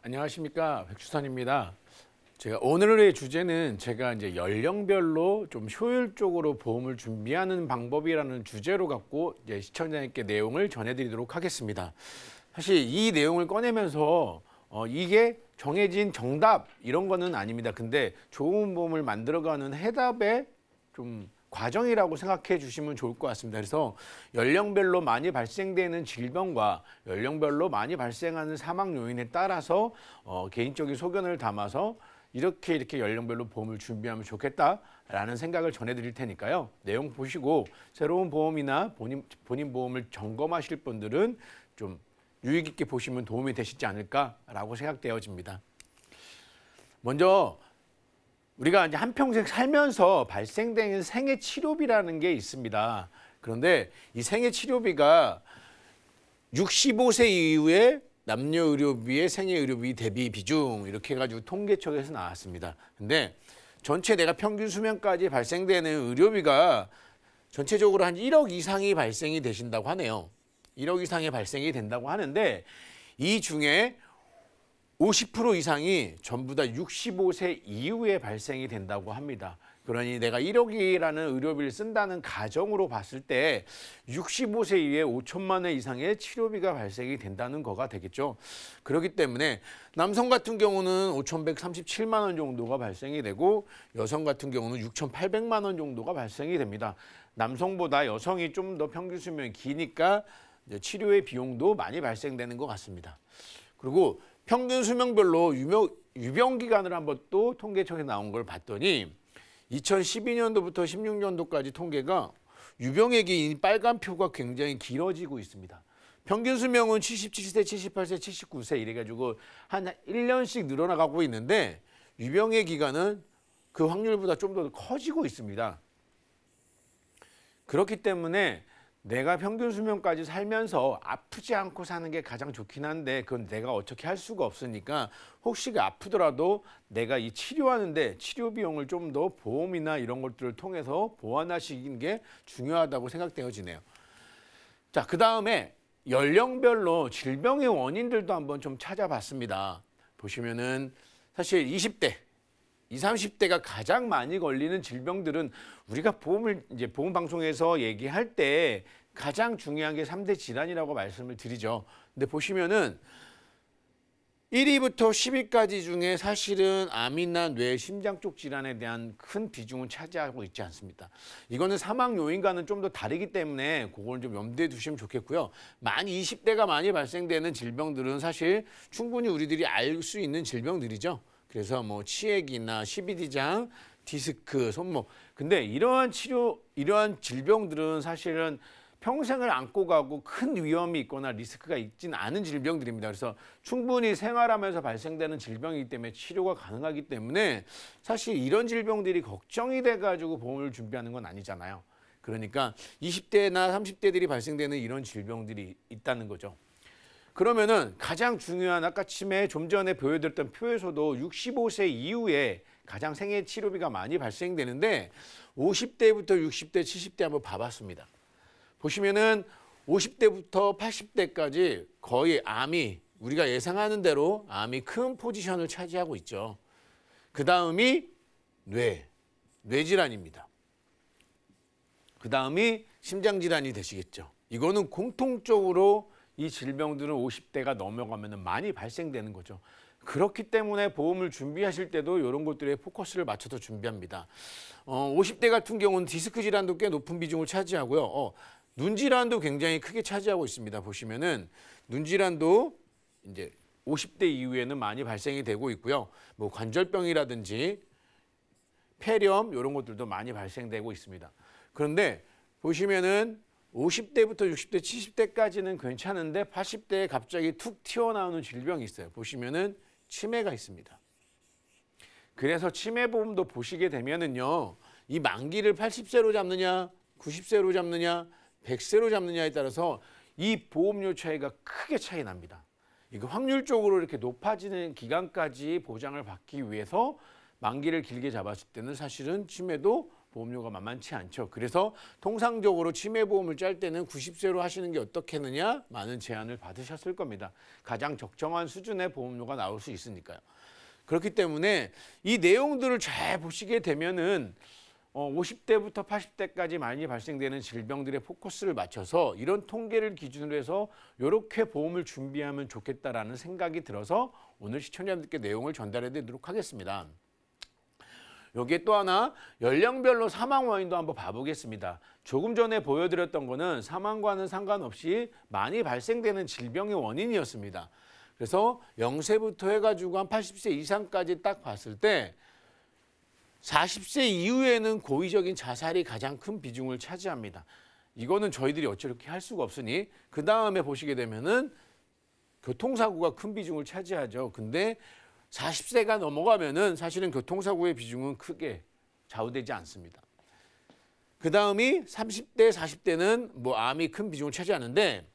안녕하십니까, 백주선입니다. 제가 오늘의 주제는 제가 이제 연령별로 좀 효율적으로 보험을 준비하는 방법이라는 주제로 갖고 이제 시청자님께 내용을 전해드리도록 하겠습니다. 사실 이 내용을 꺼내면서 이게 정해진 정답 이런 거는 아닙니다. 근데 좋은 보험을 만들어가는 해답의 좀 과정이라고 생각해 주시면 좋을 것 같습니다. 그래서 연령별로 많이 발생되는 질병과 연령별로 많이 발생하는 사망 요인에 따라서 개인적인 소견을 담아서 이렇게 연령별로 보험을 준비하면 좋겠다라는 생각을 전해드릴 테니까요. 내용 보시고 새로운 보험이나 본인 보험을 점검하실 분들은 좀 유익 있게 보시면 도움이 되시지 않을까라고 생각되어집니다. 먼저 우리가 이제 한평생 살면서 발생되는 생애 치료비라는 게 있습니다. 그런데 이 생애 치료비가 65세 이후에 남녀 의료비의 생애 의료비 대비 비중 이렇게 해가지고 통계청에서 나왔습니다. 근데 전체 내가 평균 수명까지 발생되는 의료비가 전체적으로 한 1억 이상이 발생이 되신다고 하네요. 1억 이상이 발생이 된다고 하는데 이 중에 50% 이상이 전부 다 65세 이후에 발생이 된다고 합니다. 그러니 내가 1억이라는 의료비를 쓴다는 가정으로 봤을 때 65세 이후에 5천만 원 이상의 치료비가 발생이 된다는 거가 되겠죠. 그렇기 때문에 남성 같은 경우는 5,137만 원 정도가 발생이 되고 여성 같은 경우는 6,800만 원 정도가 발생이 됩니다. 남성보다 여성이 좀 더 평균 수명이 기니까 치료의 비용도 많이 발생되는 것 같습니다. 그리고 평균 수명별로 유병 기간을 한번 또 통계청에 나온 걸 봤더니 2012년도부터 16년도까지 통계가 유병의 기인 빨간 표가 굉장히 길어지고 있습니다. 평균 수명은 77세, 78세, 79세 이래가지고 한 1년씩 늘어나가고 있는데 유병의 기간은 그 확률보다 좀 더 커지고 있습니다. 그렇기 때문에 내가 평균 수명까지 살면서 아프지 않고 사는 게 가장 좋긴 한데 그건 내가 어떻게 할 수가 없으니까 혹시가 아프더라도 내가 이 치료하는데 치료 비용을 좀 더 보험이나 이런 것들을 통해서 보완하시는 게 중요하다고 생각되어지네요. 자, 그 다음에 연령별로 질병의 원인들도 한번 좀 찾아봤습니다. 보시면은 사실 20대 20, 30대가 가장 많이 걸리는 질병들은 우리가 보험 방송에서 얘기할 때 가장 중요한 게 3대 질환이라고 말씀을 드리죠. 근데 보시면은 1위부터 10위까지 중에 사실은 암이나 뇌, 심장 쪽 질환에 대한 큰 비중을 차지하고 있지 않습니다. 이거는 사망 요인과는 좀 더 다르기 때문에 그걸 좀 염두에 두시면 좋겠고요. 만 20대가 많이 발생되는 질병들은 사실 충분히 우리들이 알 수 있는 질병들이죠. 그래서 뭐 치액이나 십이디장, 디스크, 손목. 근데 이러한 질병들은 사실은 평생을 안고 가고 큰 위험이 있거나 리스크가 있진 않은 질병들입니다. 그래서 충분히 생활하면서 발생되는 질병이기 때문에 치료가 가능하기 때문에 사실 이런 질병들이 걱정이 돼가지고 보험을 준비하는 건 아니잖아요. 그러니까 20대나 30대들이 발생되는 이런 질병들이 있다는 거죠. 그러면은 가장 중요한 아까 치매 좀 전에 보여드렸던 표에서도 65세 이후에 가장 생애 치료비가 많이 발생되는데 50대부터 60대, 70대 한번 봐봤습니다. 보시면은 50대부터 80대까지 거의 암이 우리가 예상하는 대로 암이 큰 포지션을 차지하고 있죠. 그 다음이 뇌질환입니다. 그 다음이 심장질환이 되시겠죠. 이거는 공통적으로 이 질병들은 50대가 넘어가면 많이 발생되는 거죠. 그렇기 때문에 보험을 준비하실 때도 이런 것들에 포커스를 맞춰서 준비합니다. 50대 같은 경우는 디스크 질환도 꽤 높은 비중을 차지하고요. 눈 질환도 굉장히 크게 차지하고 있습니다. 보시면은 눈 질환도 이제 50대 이후에는 많이 발생이 되고 있고요. 뭐 관절병이라든지 폐렴 이런 것들도 많이 발생되고 있습니다. 그런데 보시면은 50대부터 60대, 70대까지는 괜찮은데 80대에 갑자기 툭 튀어나오는 질병이 있어요. 보시면은 치매가 있습니다. 그래서 치매보험도 보시게 되면은요, 이 만기를 80세로 잡느냐, 90세로 잡느냐, 100세로 잡느냐에 따라서 이 보험료 차이가 크게 차이 납니다. 이거 확률적으로 이렇게 높아지는 기간까지 보장을 받기 위해서 만기를 길게 잡았을 때는 사실은 치매도 보험료가 만만치 않죠. 그래서 통상적으로 치매보험을 짤 때는 90세로 하시는 게 어떻겠느냐 많은 제안을 받으셨을 겁니다. 가장 적정한 수준의 보험료가 나올 수 있으니까요. 그렇기 때문에 이 내용들을 잘 보시게 되면은 50대부터 80대까지 많이 발생되는 질병들의 포커스를 맞춰서 이런 통계를 기준으로 해서 이렇게 보험을 준비하면 좋겠다라는 생각이 들어서 오늘 시청자분들께 내용을 전달해 드리도록 하겠습니다. 여기에 또 하나 연령별로 사망 원인도 한번 봐보겠습니다. 조금 전에 보여드렸던 거는 사망과는 상관없이 많이 발생되는 질병의 원인이었습니다. 그래서 0세부터 해가지고 한 80세 이상까지 딱 봤을 때 40세 이후에는 고의적인 자살이 가장 큰 비중을 차지합니다. 이거는 저희들이 어찌렇게 할 수가 없으니 그 다음에 보시게 되면은 교통사고가 큰 비중을 차지하죠. 근데 40세가 넘어가면은 사실은 교통사고의 비중은 크게 좌우되지 않습니다. 그 다음이 30대, 40대는 뭐 암이 큰 비중을 차지하는데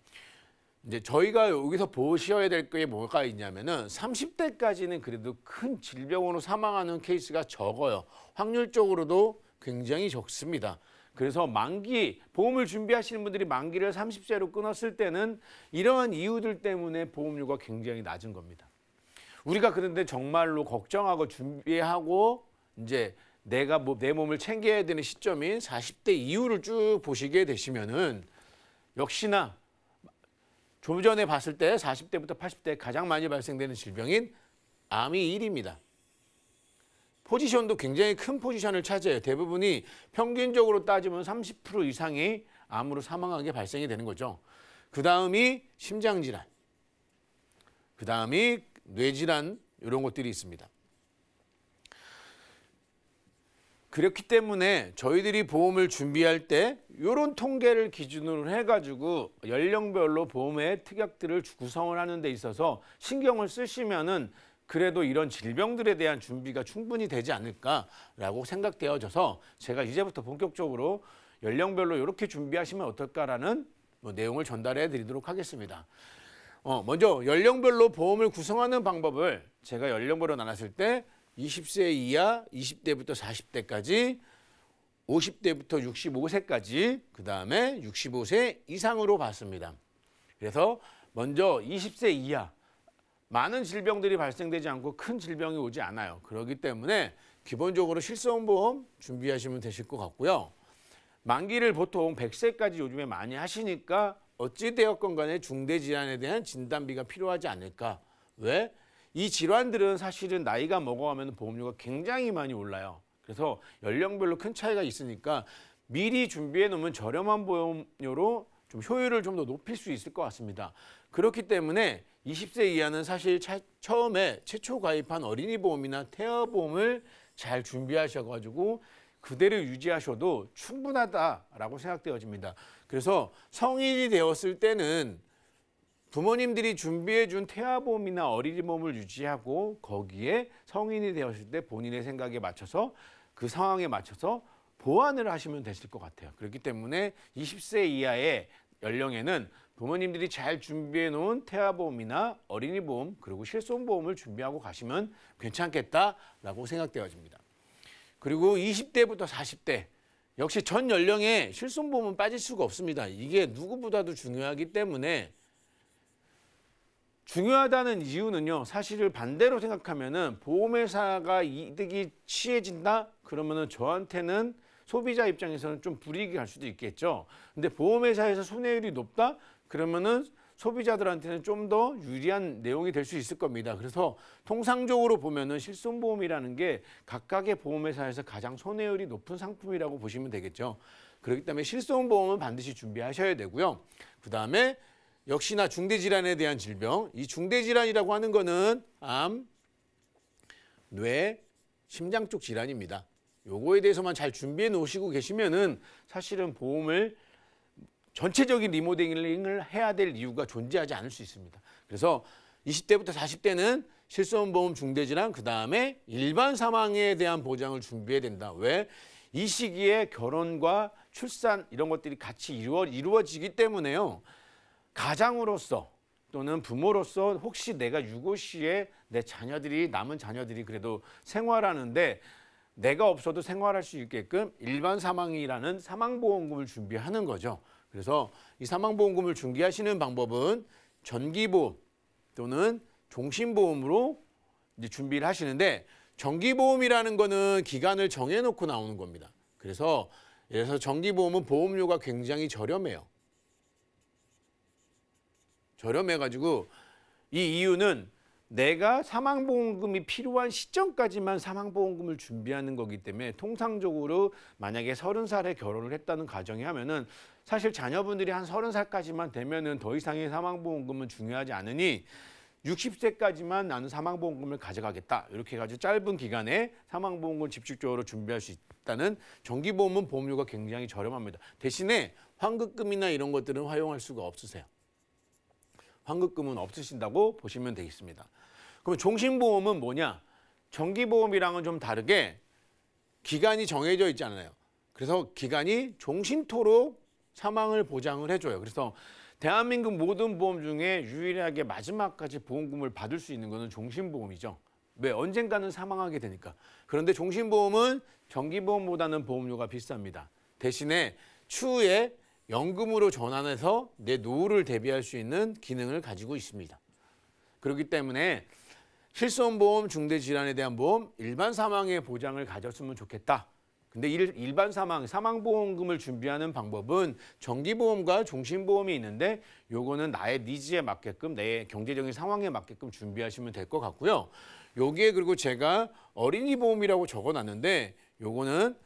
이제 저희가 여기서 보셔야 될 게 뭐가 있냐면은 30대까지는 그래도 큰 질병으로 사망하는 케이스가 적어요. 확률적으로도 굉장히 적습니다. 그래서 만기, 보험을 준비하시는 분들이 만기를 30세로 끊었을 때는 이러한 이유들 때문에 보험료가 굉장히 낮은 겁니다. 우리가 그런데 정말로 걱정하고 준비하고 이제 내가 내 몸을 챙겨야 되는 시점인 40대 이후를 쭉 보시게 되시면은 역시나 좀 전에 봤을 때 40대부터 80대 가장 많이 발생되는 질병인 암이 1위입니다. 포지션도 굉장히 큰 포지션을 차지해요. 대부분이 평균적으로 따지면 30% 이상이 암으로 사망하게 발생이 되는 거죠. 그 다음이 심장질환, 그 다음이 뇌질환 이런 것들이 있습니다. 그렇기 때문에 저희들이 보험을 준비할 때 이런 통계를 기준으로 해가지고 연령별로 보험의 특약들을 구성을 하는 데 있어서 신경을 쓰시면은 그래도 이런 질병들에 대한 준비가 충분히 되지 않을까라고 생각되어져서 제가 이제부터 본격적으로 연령별로 이렇게 준비하시면 어떨까라는 내용을 전달해 드리도록 하겠습니다. 먼저 연령별로 보험을 구성하는 방법을 제가 연령별로 나눴을 때 20세 이하, 20대부터 40대까지, 50대부터 65세까지, 그 다음에 65세 이상으로 봤습니다. 그래서 먼저 20세 이하, 많은 질병들이 발생되지 않고 큰 질병이 오지 않아요. 그렇기 때문에 기본적으로 실손보험 준비하시면 되실 것 같고요. 만기를 보통 100세까지 요즘에 많이 하시니까 어찌되었건 간에 중대질환에 대한 진단비가 필요하지 않을까. 왜? 이 질환들은 사실은 나이가 먹어가면 보험료가 굉장히 많이 올라요. 그래서 연령별로 큰 차이가 있으니까 미리 준비해 놓으면 저렴한 보험료로 좀 효율을 좀 더 높일 수 있을 것 같습니다. 그렇기 때문에 20세 이하는 사실 처음에 최초 가입한 어린이 보험이나 태아보험을 잘 준비하셔가지고 그대로 유지하셔도 충분하다라고 생각되어집니다. 그래서 성인이 되었을 때는 부모님들이 준비해준 태아보험이나 어린이보험을 유지하고 거기에 성인이 되었을 때 본인의 생각에 맞춰서 그 상황에 맞춰서 보완을 하시면 되실 것 같아요. 그렇기 때문에 20세 이하의 연령에는 부모님들이 잘 준비해 놓은 태아보험이나 어린이보험 그리고 실손보험을 준비하고 가시면 괜찮겠다라고 생각되어집니다. 그리고 20대부터 40대 역시 전 연령에 실손보험은 빠질 수가 없습니다. 이게 누구보다도 중요하기 때문에 중요하다는 이유는요. 사실을 반대로 생각하면은 보험회사가 이득이 취해진다? 그러면은 저한테는 소비자 입장에서는 좀 불이익이 갈 수도 있겠죠. 근데 보험회사에서 손해율이 높다? 그러면은 소비자들한테는 좀 더 유리한 내용이 될 수 있을 겁니다. 그래서 통상적으로 보면은 실손보험이라는 게 각각의 보험회사에서 가장 손해율이 높은 상품이라고 보시면 되겠죠. 그렇기 때문에 실손보험은 반드시 준비하셔야 되고요. 그 다음에 역시나 중대질환에 대한 질병, 이 중대질환이라고 하는 거는 암, 뇌, 심장 쪽 질환입니다. 요거에 대해서만 잘 준비해 놓으시고 계시면은 사실은 보험을 전체적인 리모델링을 해야 될 이유가 존재하지 않을 수 있습니다. 그래서 20대부터 40대는 실손보험 중대질환, 그 다음에 일반 사망에 대한 보장을 준비해야 된다. 왜? 이 시기에 결혼과 출산 이런 것들이 같이 이루어지기 때문에요. 가장으로서 또는 부모로서 혹시 내가 유고 시에 내 자녀들이 남은 자녀들이 그래도 생활하는데 내가 없어도 생활할 수 있게끔 일반 사망이라는 사망보험금을 준비하는 거죠. 그래서 이 사망보험금을 중개하시는 방법은 전기보험 또는 종신보험으로 이제 준비를 하시는데, 정기보험이라는 거는 기간을 정해놓고 나오는 겁니다. 그래서 정기보험은 보험료가 굉장히 저렴해요. 저렴해가지고 이 이유는 내가 사망보험금이 필요한 시점까지만 사망보험금을 준비하는 거기 때문에, 통상적으로 만약에 30살에 결혼을 했다는 가정이 하면은 사실 자녀분들이 한 30살까지만 되면은 더 이상의 사망보험금은 중요하지 않으니 60세까지만 나는 사망보험금을 가져가겠다, 이렇게 해가지고 짧은 기간에 사망보험금을 집중적으로 준비할 수 있다는 정기보험은 보험료가 굉장히 저렴합니다. 대신에 환급금이나 이런 것들은 활용할 수가 없으세요. 환급금은 없으신다고 보시면 되겠습니다. 그럼 종신보험은 뭐냐? 정기보험이랑은 좀 다르게 기간이 정해져 있잖아요. 그래서 기간이 종신토록 사망을 보장을 해줘요. 그래서 대한민국 모든 보험 중에 유일하게 마지막까지 보험금을 받을 수 있는 것은 종신보험이죠. 왜? 언젠가는 사망하게 되니까. 그런데 종신보험은 정기보험보다는 보험료가 비쌉니다. 대신에 추후에 연금으로 전환해서 내 노후를 대비할 수 있는 기능을 가지고 있습니다. 그렇기 때문에 실손보험, 중대질환에 대한 보험, 일반 사망의 보장을 가졌으면 좋겠다. 근데 일반 사망보험금을 준비하는 방법은 정기보험과 종신보험이 있는데, 요거는 나의 니즈에 맞게끔, 내 경제적인 상황에 맞게끔 준비하시면 될 것 같고요. 여기에 그리고 제가 어린이 보험이라고 적어놨는데, 요거는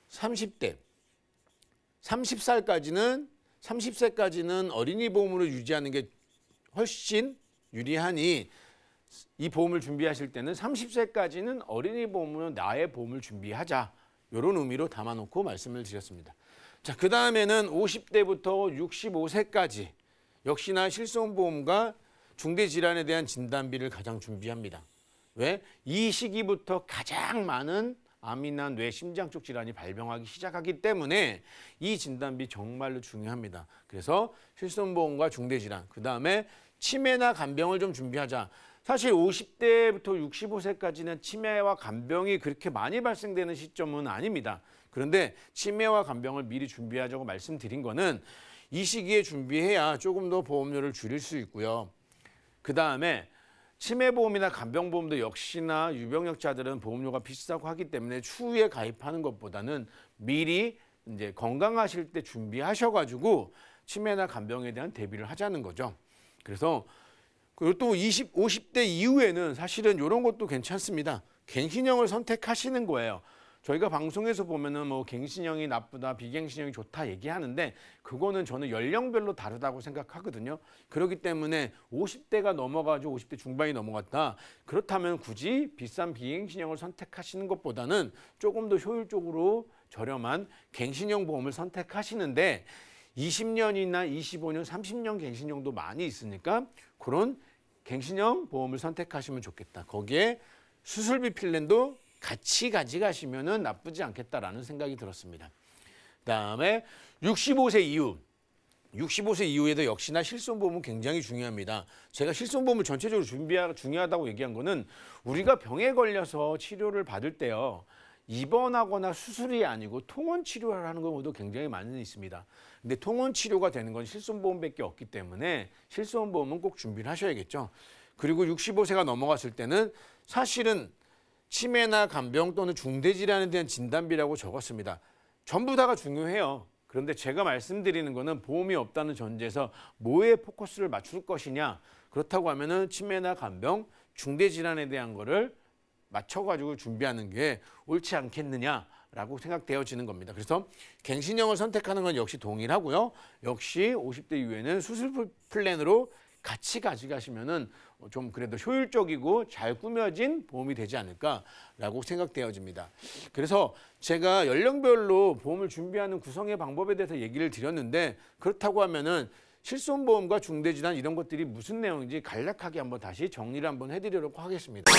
30세까지는 어린이 보험으로 유지하는 게 훨씬 유리하니, 이 보험을 준비하실 때는 30세까지는 어린이 보험으로 나의 보험을 준비하자, 이런 의미로 담아놓고 말씀을 드렸습니다. 자, 그 다음에는 50대부터 65세까지 역시나 실손보험과 중대질환에 대한 진단비를 가장 준비합니다. 왜? 이 시기부터 가장 많은 암이나 뇌, 심장 쪽 질환이 발병하기 시작하기 때문에 이 진단비 정말로 중요합니다. 그래서 실손보험과 중대질환, 그 다음에 치매나 간병을 좀 준비하자. 사실 50대부터 65세까지는 치매와 간병이 그렇게 많이 발생되는 시점은 아닙니다. 그런데 치매와 간병을 미리 준비하자고 말씀드린 거는 이 시기에 준비해야 조금 더 보험료를 줄일 수 있고요. 그 다음에 치매보험이나 간병보험도 역시나 유병력자들은 보험료가 비싸고 하기 때문에 추후에 가입하는 것보다는 미리 이제 건강하실 때 준비하셔가지고 치매나 간병에 대한 대비를 하자는 거죠. 그래서 그리고 또 50대 이후에는 사실은 이런 것도 괜찮습니다. 갱신형을 선택하시는 거예요. 저희가 방송에서 보면은 뭐 갱신형이 나쁘다, 비갱신형이 좋다 얘기하는데, 그거는 저는 연령별로 다르다고 생각하거든요. 그렇기 때문에 50대가 넘어가지고 50대 중반이 넘어갔다, 그렇다면 굳이 비싼 비갱신형을 선택하시는 것보다는 조금 더 효율적으로 저렴한 갱신형 보험을 선택하시는데, 20년이나 25년, 30년 갱신형도 많이 있으니까 그런 갱신형 보험을 선택하시면 좋겠다. 거기에 수술비 필름도 같이 가져가시면 나쁘지 않겠다라는 생각이 들었습니다. 그다음에 65세 이후에도 역시나 실손보험은 굉장히 중요합니다. 제가 실손보험을 전체적으로 중요하다고 얘기한 거는, 우리가 병에 걸려서 치료를 받을 때요, 입원하거나 수술이 아니고 통원 치료를 하는 경우도 굉장히 많이 있습니다. 근데 통원 치료가 되는 건 실손보험밖에 없기 때문에 실손보험은 꼭 준비를 하셔야겠죠. 그리고 65세가 넘어갔을 때는 사실은 치매나 간병 또는 중대질환에 대한 진단비라고 적었습니다. 전부 다가 중요해요. 그런데 제가 말씀드리는 거는 보험이 없다는 전제에서 뭐에 포커스를 맞출 것이냐. 그렇다고 하면은 치매나 간병, 중대질환에 대한 거를 맞춰가지고 준비하는 게 옳지 않겠느냐라고 생각되어지는 겁니다. 그래서 갱신형을 선택하는 건 역시 동일하고요. 역시 50대 이후에는 수술 플랜으로 같이 가져가시면은 좀 그래도 효율적이고 잘 꾸며진 보험이 되지 않을까라고 생각되어집니다. 그래서 제가 연령별로 보험을 준비하는 구성의 방법에 대해서 얘기를 드렸는데, 그렇다고 하면은 실손보험과 중대질환 이런 것들이 무슨 내용인지 간략하게 한번 다시 정리를 한번 해드리려고 하겠습니다.